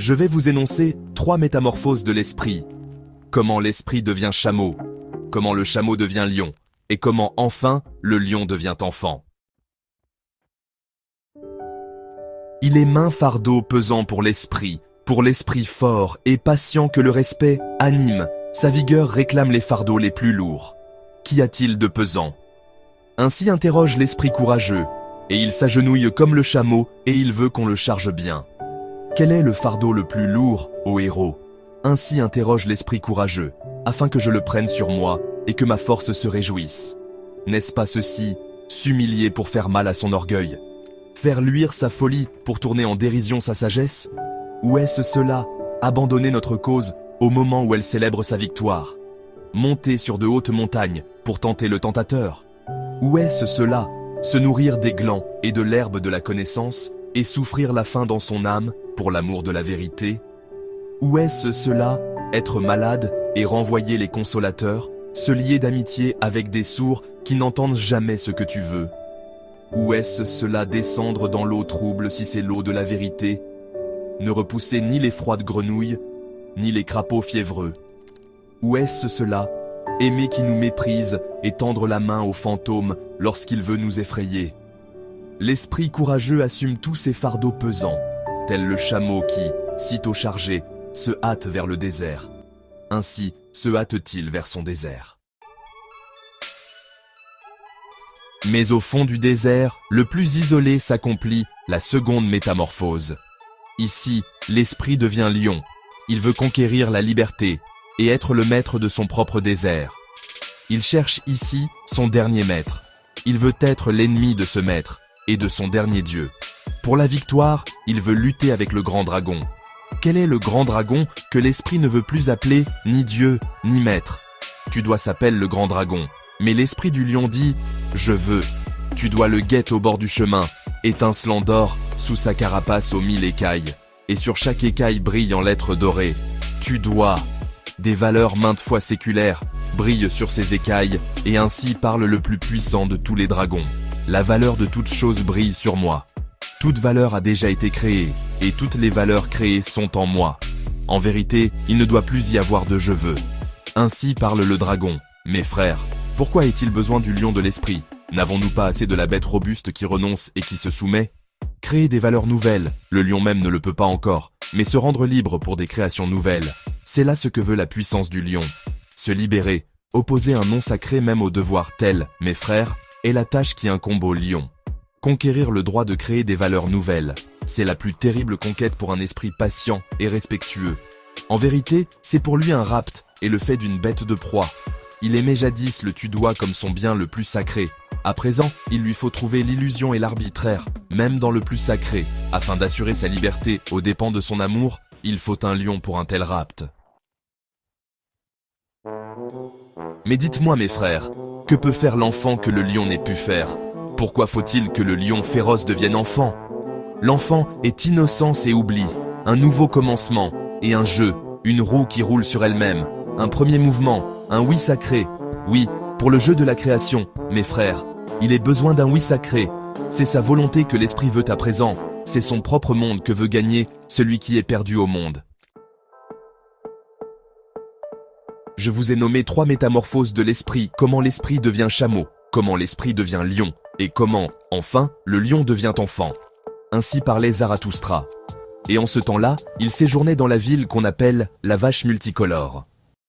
Je vais vous énoncer 3 métamorphoses de l'esprit. Comment l'esprit devient chameau, comment le chameau devient lion, et comment enfin le lion devient enfant. Il est main fardeau pesant pour l'esprit fort et patient que le respect anime, sa vigueur réclame les fardeaux les plus lourds. Qu'y a-t-il de pesant? Ainsi interroge l'esprit courageux, et il s'agenouille comme le chameau et il veut qu'on le charge bien. Quel est le fardeau le plus lourd, ô héros? Ainsi interroge l'esprit courageux, afin que je le prenne sur moi et que ma force se réjouisse. N'est-ce pas ceci, s'humilier pour faire mal à son orgueil? Faire luire sa folie pour tourner en dérision sa sagesse? Ou est-ce cela, abandonner notre cause au moment où elle célèbre sa victoire? Monter sur de hautes montagnes pour tenter le tentateur? Ou est-ce cela, se nourrir des glands et de l'herbe de la connaissance et souffrir la faim dans son âme pour l'amour de la vérité? Ou est-ce cela, être malade et renvoyer les consolateurs, se lier d'amitié avec des sourds qui n'entendent jamais ce que tu veux? Ou est-ce cela, descendre dans l'eau trouble si c'est l'eau de la vérité? Ne repousser ni les froides grenouilles, ni les crapauds fiévreux? Ou est-ce cela, aimer qui nous méprise et tendre la main au fantôme lorsqu'il veut nous effrayer? L'esprit courageux assume tous ses fardeaux pesants, tel le chameau qui, sitôt chargé, se hâte vers le désert. Ainsi se hâte-t-il vers son désert. Mais au fond du désert, le plus isolé s'accomplit la seconde métamorphose. Ici, l'esprit devient lion. Il veut conquérir la liberté et être le maître de son propre désert. Il cherche ici son dernier maître. Il veut être l'ennemi de ce maître et de son dernier dieu. Pour la victoire, il veut lutter avec le grand dragon. Quel est le grand dragon que l'esprit ne veut plus appeler ni dieu ni maître? Tu dois s'appeler le grand dragon. Mais l'esprit du lion dit « Je veux ». Tu dois le guetter au bord du chemin, étincelant d'or sous sa carapace aux 1000 écailles. Et sur chaque écaille brille en lettres dorées. Tu dois. Des valeurs maintes fois séculaires brillent sur ces écailles, et ainsi parle le plus puissant de tous les dragons. La valeur de toute chose brille sur moi. Toute valeur a déjà été créée, et toutes les valeurs créées sont en moi. En vérité, il ne doit plus y avoir de « je veux ». Ainsi parle le dragon. Mes frères, pourquoi est-il besoin du lion de l'esprit? N'avons-nous pas assez de la bête robuste qui renonce et qui se soumet? Créer des valeurs nouvelles, le lion même ne le peut pas encore, mais se rendre libre pour des créations nouvelles. C'est là ce que veut la puissance du lion. Se libérer, opposer un nom sacré même au devoir tel, mes frères, est la tâche qui incombe au lion. Conquérir le droit de créer des valeurs nouvelles, c'est la plus terrible conquête pour un esprit patient et respectueux. En vérité, c'est pour lui un rapt et le fait d'une bête de proie. Il aimait jadis le tudois comme son bien le plus sacré. À présent, il lui faut trouver l'illusion et l'arbitraire, même dans le plus sacré. Afin d'assurer sa liberté aux dépens de son amour, il faut un lion pour un tel rapt. Mais dites-moi mes frères, que peut faire l'enfant que le lion n'ait pu faire? Pourquoi faut-il que le lion féroce devienne enfant? L'enfant est innocence et oubli, un nouveau commencement et un jeu, une roue qui roule sur elle-même, un premier mouvement, un oui sacré. Oui, pour le jeu de la création, mes frères, il est besoin d'un oui sacré. C'est sa volonté que l'esprit veut à présent, c'est son propre monde que veut gagner celui qui est perdu au monde. Je vous ai nommé 3 métamorphoses de l'esprit, comment l'esprit devient chameau, comment l'esprit devient lion, et comment, enfin, le lion devient enfant. Ainsi parlait Zarathustra. Et en ce temps-là, il séjournait dans la ville qu'on appelle la vache multicolore.